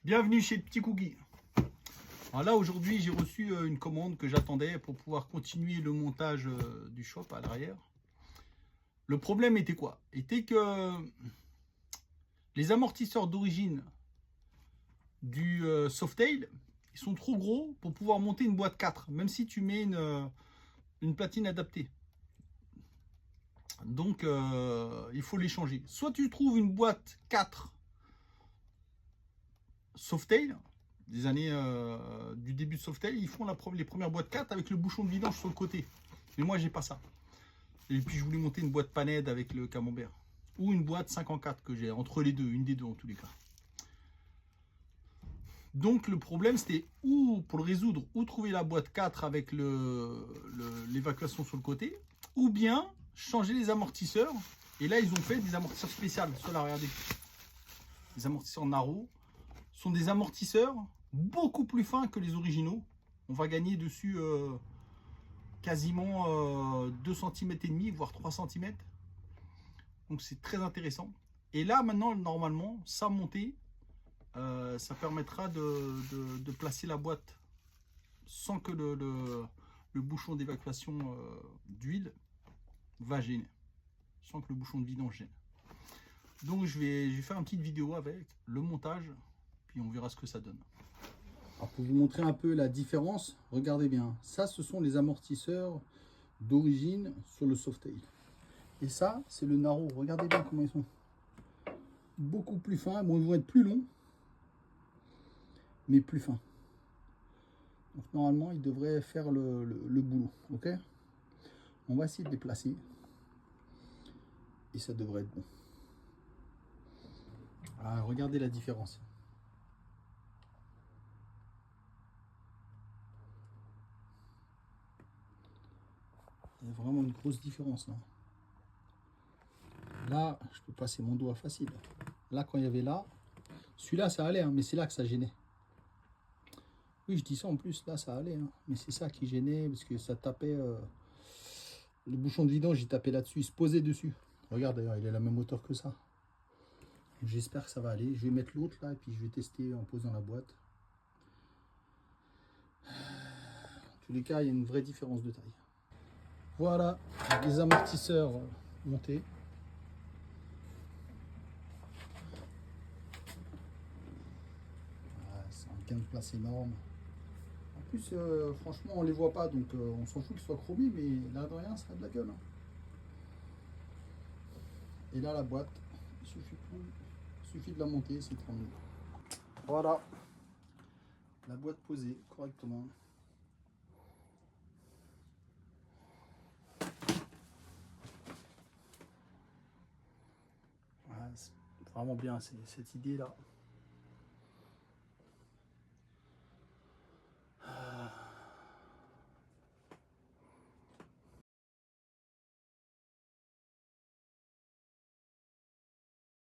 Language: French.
Bienvenue chez Petit Cookie. Alors là aujourd'hui j'ai reçu une commande que j'attendais pour pouvoir continuer le montage du shop à l'arrière. Le problème était quoi? Était que les amortisseurs d'origine du Softail, ils sont trop gros pour pouvoir monter une boîte 4, même si tu mets une platine adaptée. Donc il faut les changer. Soit tu trouves une boîte 4 Softail, des années du début de Softail, ils font les premières boîtes 4 avec le bouchon de vidange sur le côté. Mais moi j'ai pas ça. Et puis je voulais monter une boîte panède avec le camembert. Ou une boîte 5 en 4 que j'ai, entre les deux, une des deux en tous les cas. Donc le problème c'était ou pour le résoudre, ou trouver la boîte 4 avec l'évacuation sur le côté, ou bien changer les amortisseurs. Et là ils ont fait des amortisseurs spéciaux. Ceux-là, regardez. Les amortisseurs Naro sont des amortisseurs beaucoup plus fins que les originaux. On va gagner dessus quasiment 2 cm et demi, voire 3 cm. Donc c'est très intéressant. Et là maintenant normalement sa montée ça permettra de placer la boîte sans que le bouchon d'évacuation d'huile va gêner, sans que le bouchon de vidange gêne. Donc je vais faire une petite vidéo avec le montage, puis on verra ce que ça donne. Alors pour vous montrer un peu la différence, regardez bien, ça ce sont les amortisseurs d'origine sur le Softail. Et ça c'est le Naro, regardez bien comment ils sont. Beaucoup plus fins, bon ils vont être plus longs, mais plus fins. Donc normalement il devrait faire le boulot, ok. On va essayer de les placer et ça devrait être bon. Ah, regardez la différence. Il y a vraiment une grosse différence là. Là je peux passer mon doigt facile. Là quand il y avait là, celui-là ça allait hein, mais c'est là que ça gênait. Oui je dis ça en plus, là ça allait hein, mais c'est ça qui gênait parce que ça tapait le bouchon de vidange, il tapait là-dessus, il se posait dessus. Regarde d'ailleurs, il est à la même hauteur que ça. J'espère que ça va aller. Je vais mettre l'autre là et puis je vais tester en posant la boîte. En tous les cas, il y a une vraie différence de taille. Voilà, les amortisseurs montés. Ah, c'est un gain de place énorme. En plus, franchement, on les voit pas, donc on s'en fout qu'ils soient chromés, mais là de rien, ça a de la gueule. Hein. Et là, la boîte, il suffit de la monter, c'est 30 000. Voilà, la boîte posée correctement. C'est vraiment bien cette idée là.